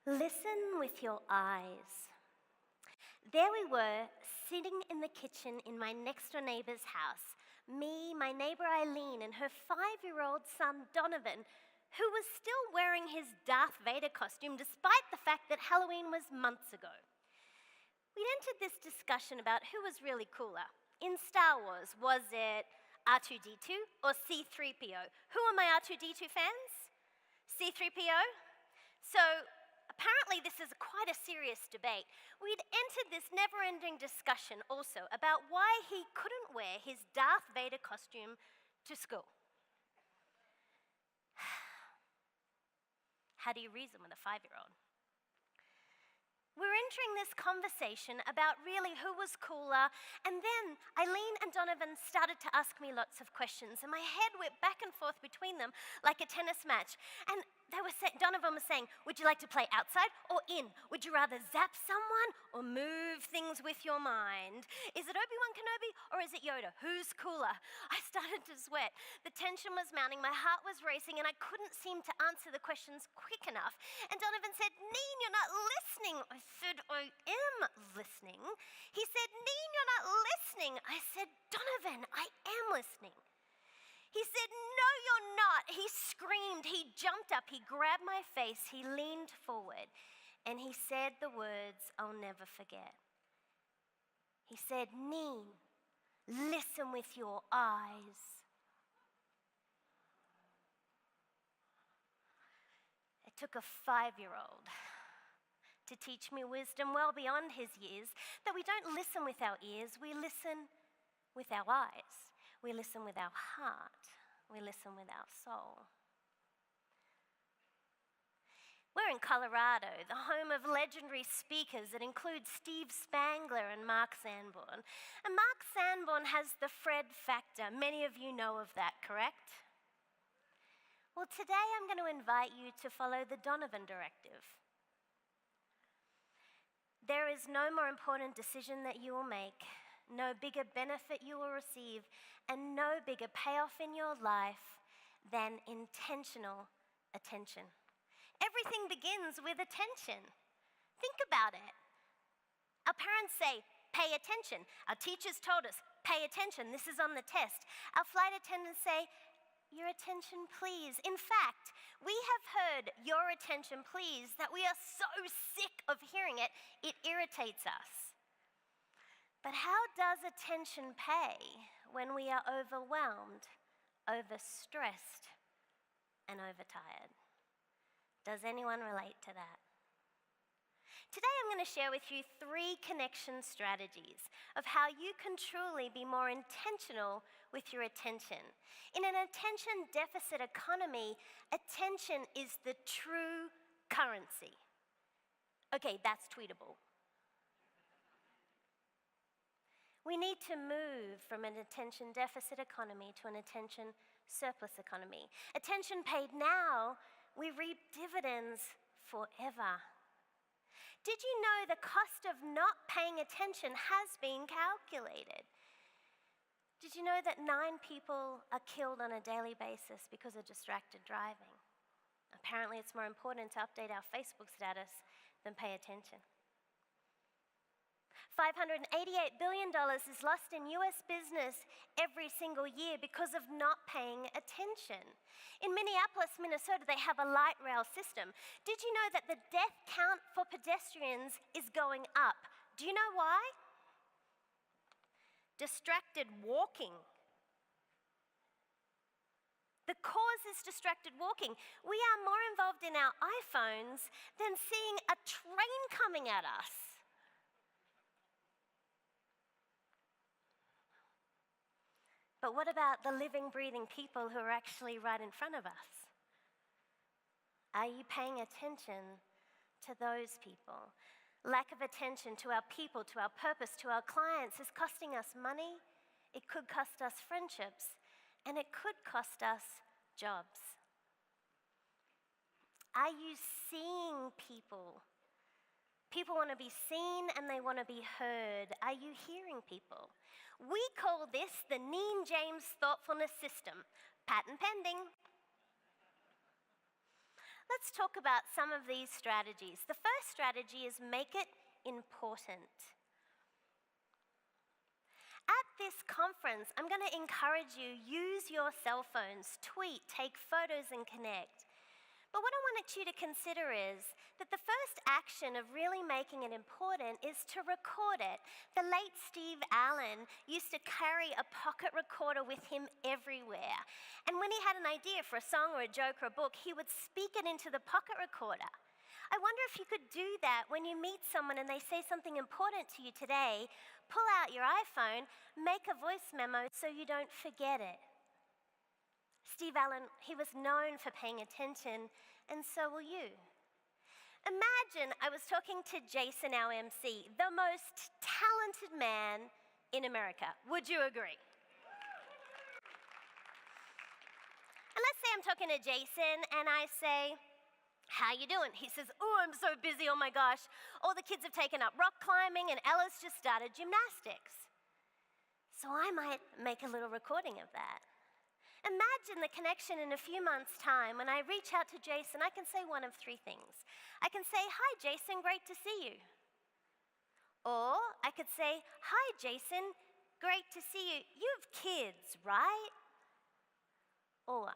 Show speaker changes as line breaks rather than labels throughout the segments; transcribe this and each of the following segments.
Listen with your eyes. There we were, sitting in the kitchen in my next-door neighbour's house. Me, my neighbour Eileen, and her 5-year-old son Donovan, who was still wearing his Darth Vader costume despite the fact that Halloween was months ago. We'd entered this discussion about who was really cooler. In Star Wars, was it R2-D2 or C-3PO? Who are my R2-D2 fans? C-3PO? So, apparently this is quite a serious debate. We'd entered this never-ending discussion also about why he couldn't wear his Darth Vader costume to school. How do you reason with a 5-year-old? We're entering this conversation about really who was cooler, and then Eileen and Donovan started to ask me lots of questions, and my head went back and forth between them like a tennis match. And Donovan was saying, would you like to play outside or in? Would you rather zap someone or move things with your mind? Is it Obi-Wan Kenobi or is it Yoda? Who's cooler? I started to sweat. The tension was mounting, my heart was racing, and I couldn't seem to answer the questions quick enough. And Donovan said, Neen, you're not listening. I said, I am listening. He said, Neen, you're not listening. I said, Donovan, I am listening. He said, no, you're not. He screamed, he jumped up, he grabbed my face, he leaned forward, and he said the words I'll never forget. He said, Neen, listen with your eyes. It took a 5-year-old to teach me wisdom well beyond his years, that we don't listen with our ears, we listen with our eyes. We listen with our heart. We listen with our soul. We're in Colorado, the home of legendary speakers that include Steve Spangler and Mark Sanborn. And Mark Sanborn has the Fred factor. Many of you know of that, correct? Well, today I'm going to invite you to follow the Donovan directive. There is no more important decision that you will make, no bigger benefit you will receive, and no bigger payoff in your life than intentional attention. Everything begins with attention. Think about it. Our parents say, pay attention. Our teachers told us, pay attention. This is on the test. Our flight attendants say, your attention, please. In fact, we have heard your attention, please, that we are so sick of hearing it, it irritates us. But how does attention pay when we are overwhelmed, overstressed, and overtired? Does anyone relate to that? Today I'm going to share with you 3 connection strategies of how you can truly be more intentional with your attention. In an attention deficit economy, attention is the true currency. Okay, that's tweetable. We need to move from an attention deficit economy to an attention surplus economy. Attention paid now, we reap dividends forever. Did you know the cost of not paying attention has been calculated? Did you know that 9 people are killed on a daily basis because of distracted driving? Apparently it's more important to update our Facebook status than pay attention. $588 billion is lost in US business every single year because of not paying attention. In Minneapolis, Minnesota, they have a light rail system. Did you know that the death count for pedestrians is going up? Do you know why? Distracted walking. The cause is distracted walking. We are more involved in our iPhones than seeing a train coming at us. But what about the living, breathing people who are actually right in front of us? Are you paying attention to those people? Lack of attention to our people, to our purpose, to our clients is costing us money. It could cost us friendships, and it could cost us jobs. Are you seeing people? People want to be seen and they want to be heard. Are you hearing people? We call this the Neen James thoughtfulness system. Patent pending. Let's talk about some of these strategies. The first strategy is make it important. At this conference, I'm going to encourage you, use your cell phones, tweet, take photos, and connect. But what I wanted you to consider is that the first action of really making it important is to record it. The late Steve Allen used to carry a pocket recorder with him everywhere. And when he had an idea for a song or a joke or a book, he would speak it into the pocket recorder. I wonder if you could do that when you meet someone and they say something important to you today. Pull out your iPhone, make a voice memo so you don't forget it. Steve Allen, he was known for paying attention, and so will you. Imagine I was talking to Jason, our MC, the most talented man in America. Would you agree? And let's say I'm talking to Jason and I say, "How you doing?" He says, "Oh, I'm so busy, oh my gosh. All the kids have taken up rock climbing and Ella's just started gymnastics." So I might make a little recording of that. Imagine the connection in a few months' time when I reach out to Jason. I can say one of three things. I can say, "Hi, Jason, great to see you." Or I could say, "Hi, Jason, great to see you. You have kids, right?" Or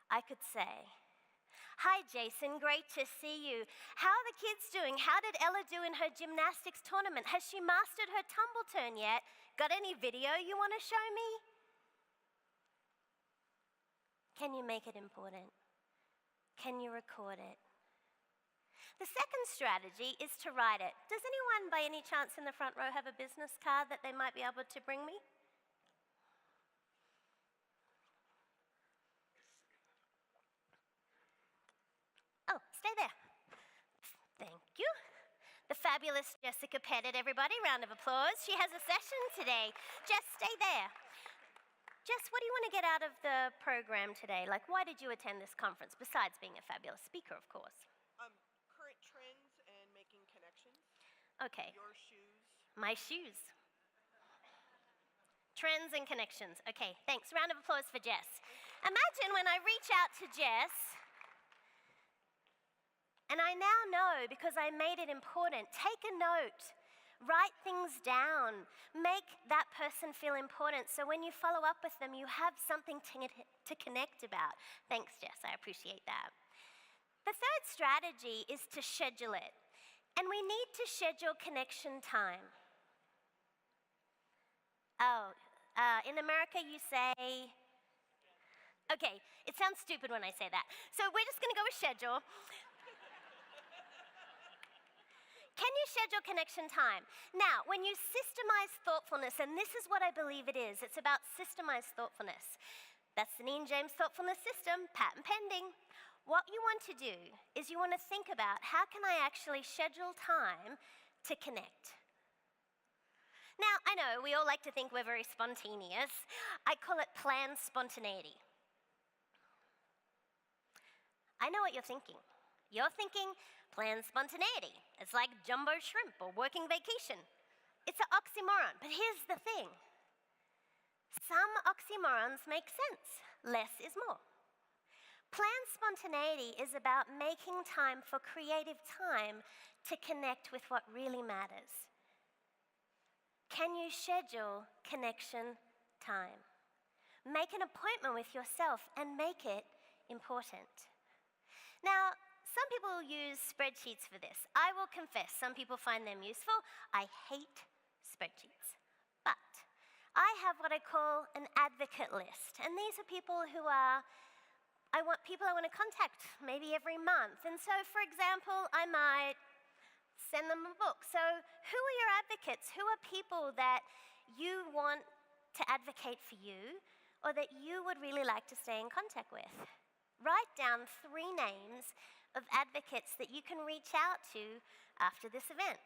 I could say, "Hi, Jason, great to see you. How are the kids doing? How did Ella do in her gymnastics tournament? Has she mastered her tumble turn yet? Got any video you want to show me?" Can you make it important? Can you record it? The second strategy is to write it. Does anyone by any chance in the front row have a business card that they might be able to bring me? Oh, stay there. Thank you. The fabulous Jessica Pettit, everybody. Round of applause. She has a session today. Jess, stay there. Jess, what do you want to get out of the program today? Like, why did you attend this conference, besides being a fabulous speaker, of course?
Current trends and making connections.
Okay.
Your shoes.
My shoes. Trends and connections. Okay, thanks. Round of applause for Jess. Imagine when I reach out to Jess, and I now know because I made it important. Take a note. Write things down. Make that person feel important so when you follow up with them, you have something to connect about. Thanks, Jess. I appreciate that. The third strategy is to schedule it. And we need to schedule connection time. In America, you say, okay, it sounds stupid when I say that. So we're just going to go with schedule. Can you schedule connection time? Now, when you systemize thoughtfulness, and this is what I believe it is, it's about systemized thoughtfulness. That's the Neen James thoughtfulness system, patent pending. What you want to do is you want to think about how can I actually schedule time to connect. Now, I know we all like to think we're very spontaneous. I call it planned spontaneity. I know what you're thinking. You're thinking planned spontaneity. It's like jumbo shrimp or working vacation. It's an oxymoron, but here's the thing. Some oxymorons make sense. Less is more. Planned spontaneity is about making time for creative time to connect with what really matters. Can you schedule connection time? Make an appointment with yourself and make it important. Now, some people use spreadsheets for this. I will confess, some people find them useful. I hate spreadsheets. But I have what I call an advocate list. And these are people who I want to contact maybe every month. And so, for example, I might send them a book. So who are your advocates? Who are people that you want to advocate for you or that you would really like to stay in contact with? Write down 3 names of advocates that you can reach out to after this event.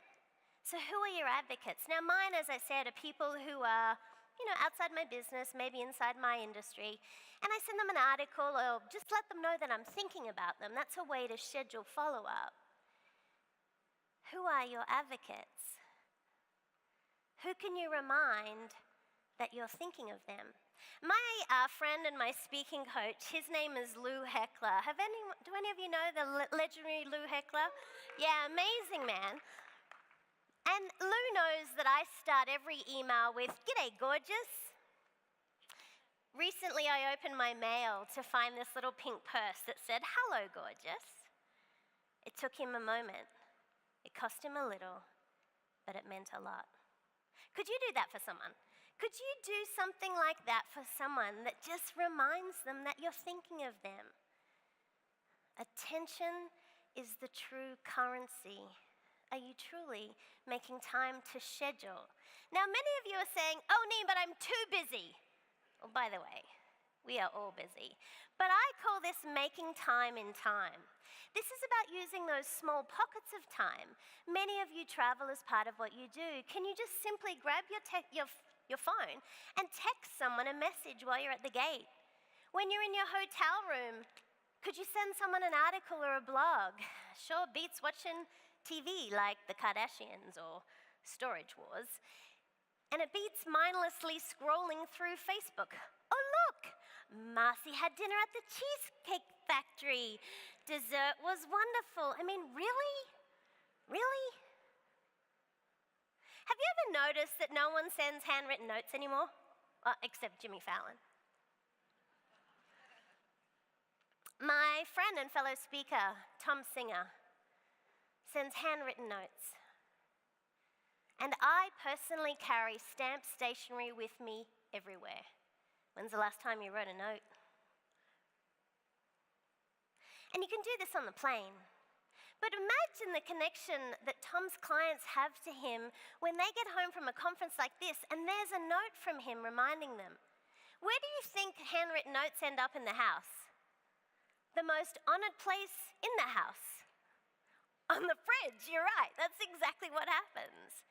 So who are your advocates? Now mine, as I said, are people who are, outside my business, maybe inside my industry, and I send them an article or just let them know that I'm thinking about them. That's a way to schedule follow-up. Who are your advocates? Who can you remind that you're thinking of them. My friend and my speaking coach, his name is Lou Heckler. Do any of you know the legendary Lou Heckler? Yeah, amazing man. And Lou knows that I start every email with, "G'day, gorgeous." Recently, I opened my mail to find this little pink purse that said, "Hello, gorgeous." It took him a moment. It cost him a little, but it meant a lot. Could you do that for someone? Could you do something like that for someone that just reminds them that you're thinking of them? Attention is the true currency. Are you truly making time to schedule? Now, many of you are saying, "Oh, Neen, but I'm too busy." Well, by the way, we are all busy. But I call this making time in time. This is about using those small pockets of time. Many of you travel as part of what you do. Can you just simply grab your phone and text someone a message while you're at the gate? When you're in your hotel room, could you send someone an article or a blog? Sure beats watching TV like the Kardashians or Storage Wars. And it beats mindlessly scrolling through Facebook. Oh, look, Marcy had dinner at the Cheesecake Factory. Dessert was wonderful. I mean, really? Really? Have you ever noticed that no one sends handwritten notes anymore? Well, except Jimmy Fallon. My friend and fellow speaker, Tom Singer, sends handwritten notes. And I personally carry stamped stationery with me everywhere. When's the last time you wrote a note? And you can do this on the plane. But imagine the connection that Tom's clients have to him when they get home from a conference like this and there's a note from him reminding them. Where do you think handwritten notes end up in the house? The most honored place in the house. On the fridge, you're right. That's exactly what happens.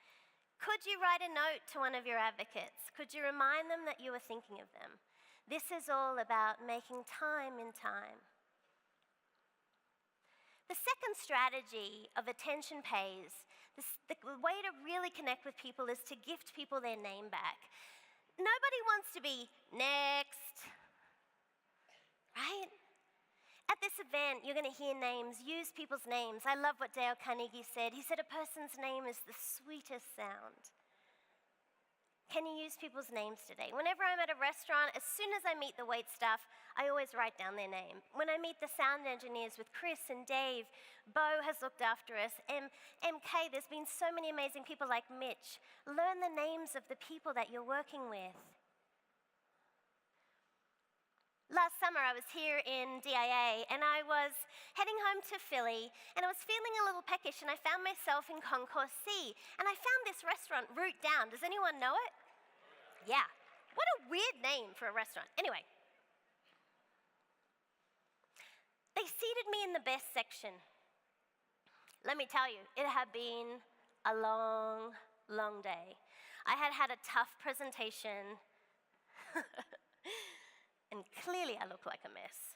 Could you write a note to one of your advocates? Could you remind them that you were thinking of them? This is all about making time in time. The second strategy of attention pays, the way to really connect with people is to gift people their name back. Nobody wants to be next, right? At this event, you're going to hear names, use people's names. I love what Dale Carnegie said. He said a person's name is the sweetest sound. Can you use people's names today? Whenever I'm at a restaurant, as soon as I meet the wait staff, I always write down their name. When I meet the sound engineers with Chris and Dave, Bo has looked after us, MK, there's been so many amazing people like Mitch. Learn the names of the people that you're working with. Last summer, I was here in DIA, and I was heading home to Philly, and I was feeling a little peckish, and I found myself in Concourse C, and I found this restaurant, Root Down. Does anyone know it? Yeah. What a weird name for a restaurant. Anyway. They seated me in the best section. Let me tell you, it had been a long, long day. I had had a tough presentation. And clearly I look like a mess.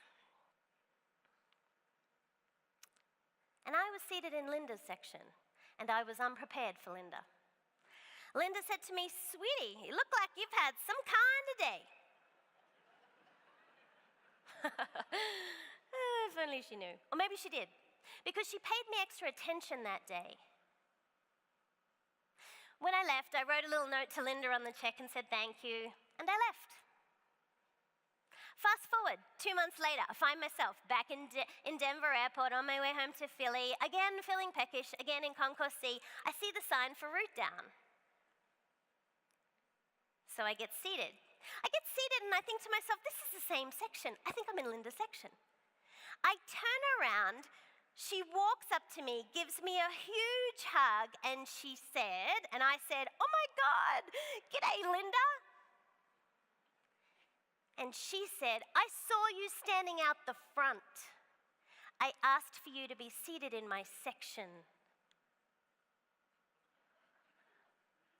And I was seated in Linda's section, and I was unprepared for Linda. Linda said to me, "Sweetie, you look like you've had some kind of day." If only she knew. Or maybe she did, because she paid me extra attention that day. When I left, I wrote a little note to Linda on the check and said thank you, and I left. Fast forward, 2 months later, I find myself back in Denver Airport on my way home to Philly, again feeling peckish, again in Concourse C. I see the sign for Root Down. So I get seated. And I think to myself, this is the same section. I think I'm in Linda's section. I turn around, she walks up to me, gives me a huge hug, and she said, and I said, "Oh my God, g'day, Linda." And she said, "I saw you standing out the front. I asked for you to be seated in my section."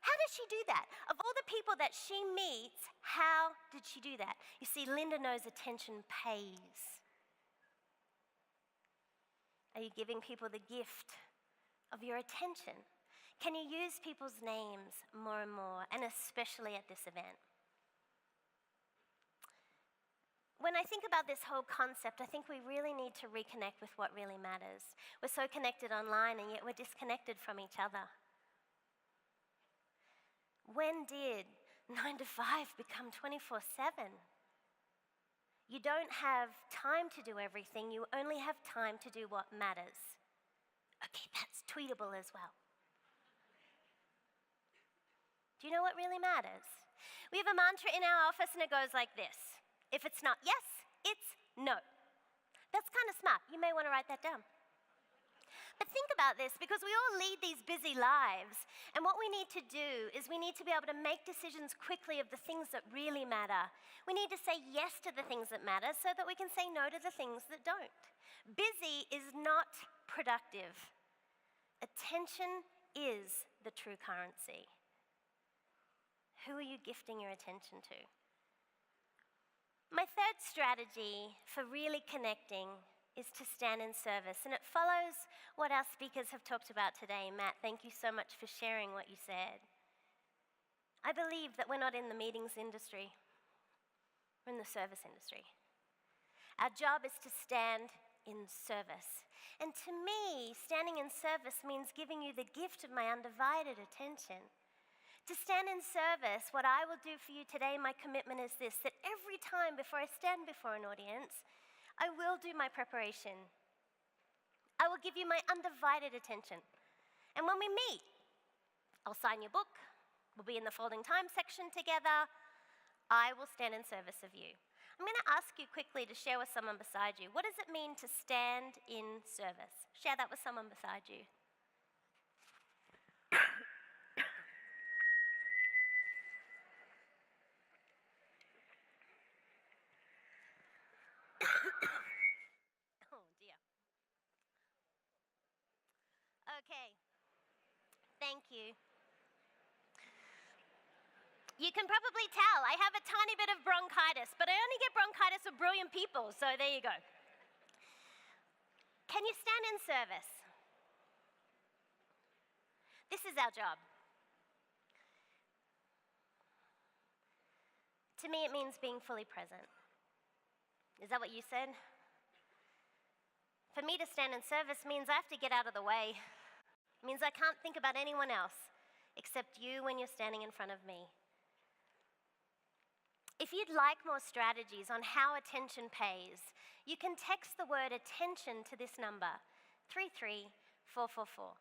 How did she do that? Of all the people that she meets, how did she do that? You see, Linda knows attention pays. Are you giving people the gift of your attention? Can you use people's names more and more, and especially at this event? When I think about this whole concept, I think we really need to reconnect with what really matters. We're so connected online, and yet we're disconnected from each other. When did 9 to 5 become 24/7? You don't have time to do everything, you only have time to do what matters. Okay, that's tweetable as well. Do you know what really matters? We have a mantra in our office and it goes like this. If it's not yes, it's no. That's kind of smart. You may want to write that down. But think about this, because we all lead these busy lives, and what we need to do is we need to be able to make decisions quickly of the things that really matter. We need to say yes to the things that matter so that we can say no to the things that don't. Busy is not productive. Attention is the true currency. Who are you gifting your attention to? My third strategy for really connecting is to stand in service, and it follows what our speakers have talked about today. Matt, thank you so much for sharing what you said. I believe that we're not in the meetings industry, we're in the service industry. Our job is to stand in service. And to me, standing in service means giving you the gift of my undivided attention. To stand in service, what I will do for you today, my commitment is this, that every time before I stand before an audience, I will do my preparation. I will give you my undivided attention. And when we meet, I'll sign your book, we'll be in the folding time section together, I will stand in service of you. I'm going to ask you quickly to share with someone beside you. What does it mean to stand in service? Share that with someone beside you. Oh dear. Okay. Thank you. You can probably tell I have a tiny bit of bronchitis, but I only get bronchitis with brilliant people, so there you go. Can you stand in service? This is our job. To me, it means being fully present. Is that what you said? For me to stand in service means I have to get out of the way. It means I can't think about anyone else except you when you're standing in front of me. If you'd like more strategies on how attention pays, you can text the word attention to this number, 33444,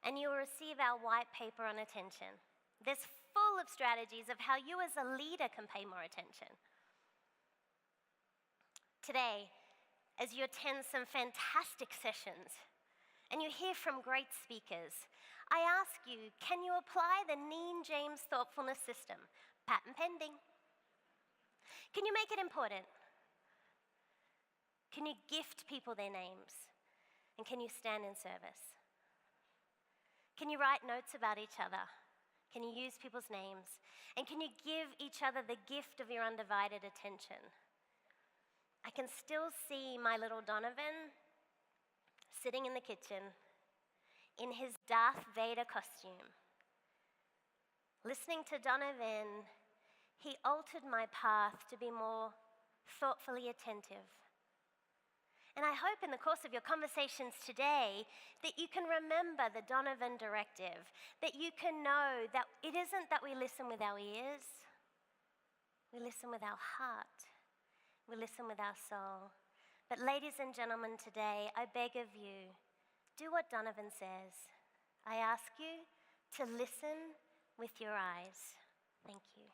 and you will receive our white paper on attention. There's full of strategies of how you as a leader can pay more attention. Today, as you attend some fantastic sessions and you hear from great speakers, I ask you, can you apply the Neen James thoughtfulness system? Patent pending. Can you make it important? Can you gift people their names? And can you stand in service? Can you write notes about each other? Can you use people's names? And can you give each other the gift of your undivided attention? I can still see my little Donovan sitting in the kitchen in his Darth Vader costume. Listening to Donovan, he altered my path to be more thoughtfully attentive. And I hope in the course of your conversations today that you can remember the Donovan directive, that you can know that it isn't that we listen with our ears, we listen with our heart, we listen with our soul. But ladies and gentlemen, today I beg of you, do what Donovan says. I ask you to listen with your eyes. Thank you.